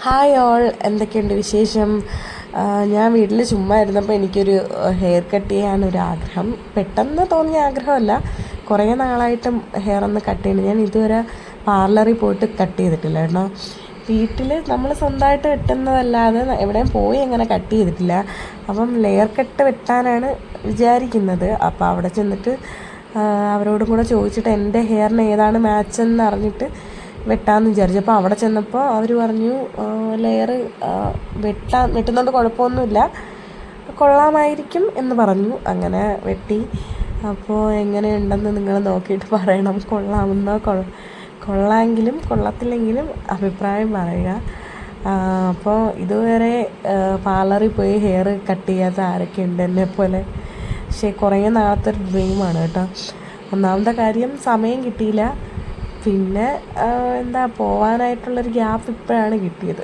Hi all, എന്തൊക്കെയുണ്ട് വിശേഷം? ഞാൻ വീട്ടിൽ ചുമ്മാ ഇരുന്നപ്പോൾ എനിക്കൊരു ഹെയർ കട്ട് ചെയ്യാനൊരാഗ്രഹം. പെട്ടെന്ന് തോന്നിയ ആഗ്രഹമല്ല, കുറേ നാളായിട്ടും ഹെയർ ഒന്ന് കട്ട് ചെയ്യണം. ഞാൻ ഇതുവരെ പാർലറിൽ പോയിട്ട് കട്ട് ചെയ്തിട്ടില്ല കേട്ടോ. വീട്ടിൽ നമ്മൾ സ്വന്തമായിട്ട് വെട്ടുന്നതല്ലാതെ എവിടെയും പോയി അങ്ങനെ കട്ട് ചെയ്തിട്ടില്ല. അപ്പം ലെയർ കട്ട് വെട്ടാനാണ് വിചാരിക്കുന്നത്. അപ്പോൾ അവിടെ ചെന്നിട്ട് അവരോടും കൂടെ ചോദിച്ചിട്ട് എൻ്റെ ഹെയറിന് ഏതാണ് മാച്ച് എന്ന് അറിഞ്ഞിട്ട് വെട്ടാമെന്ന് വിചാരിച്ചു. അപ്പോൾ അവിടെ ചെന്നപ്പോൾ അവർ പറഞ്ഞു ലെയർ വെട്ടുന്നതുകൊണ്ട് കുഴപ്പമൊന്നുമില്ല, കൊള്ളാമായിരിക്കും എന്ന് പറഞ്ഞു. അങ്ങനെ വെട്ടി. അപ്പോൾ എങ്ങനെയുണ്ടെന്ന് നിങ്ങൾ നോക്കിയിട്ട് പറയണം. കൊള്ളാമെങ്കിലും കൊള്ളത്തില്ലെങ്കിലും അഭിപ്രായം പറയുക. അപ്പോൾ ഇതുവരെ പാർലറിൽ പോയി ഹെയർ കട്ട് ചെയ്യാത്ത ആരൊക്കെ ഉണ്ട് എന്നെപ്പോലെ? പക്ഷേ കുറേ നാളത്തെ ഒരു ഡ്രീമാണ് കേട്ടോ. ഒന്നാമത്തെ കാര്യം സമയം കിട്ടിയില്ല, പിന്നെ പോവാനായിട്ടുള്ളൊരു ഗ്യാപ്പ് ഇപ്പോഴാണ് കിട്ടിയത്.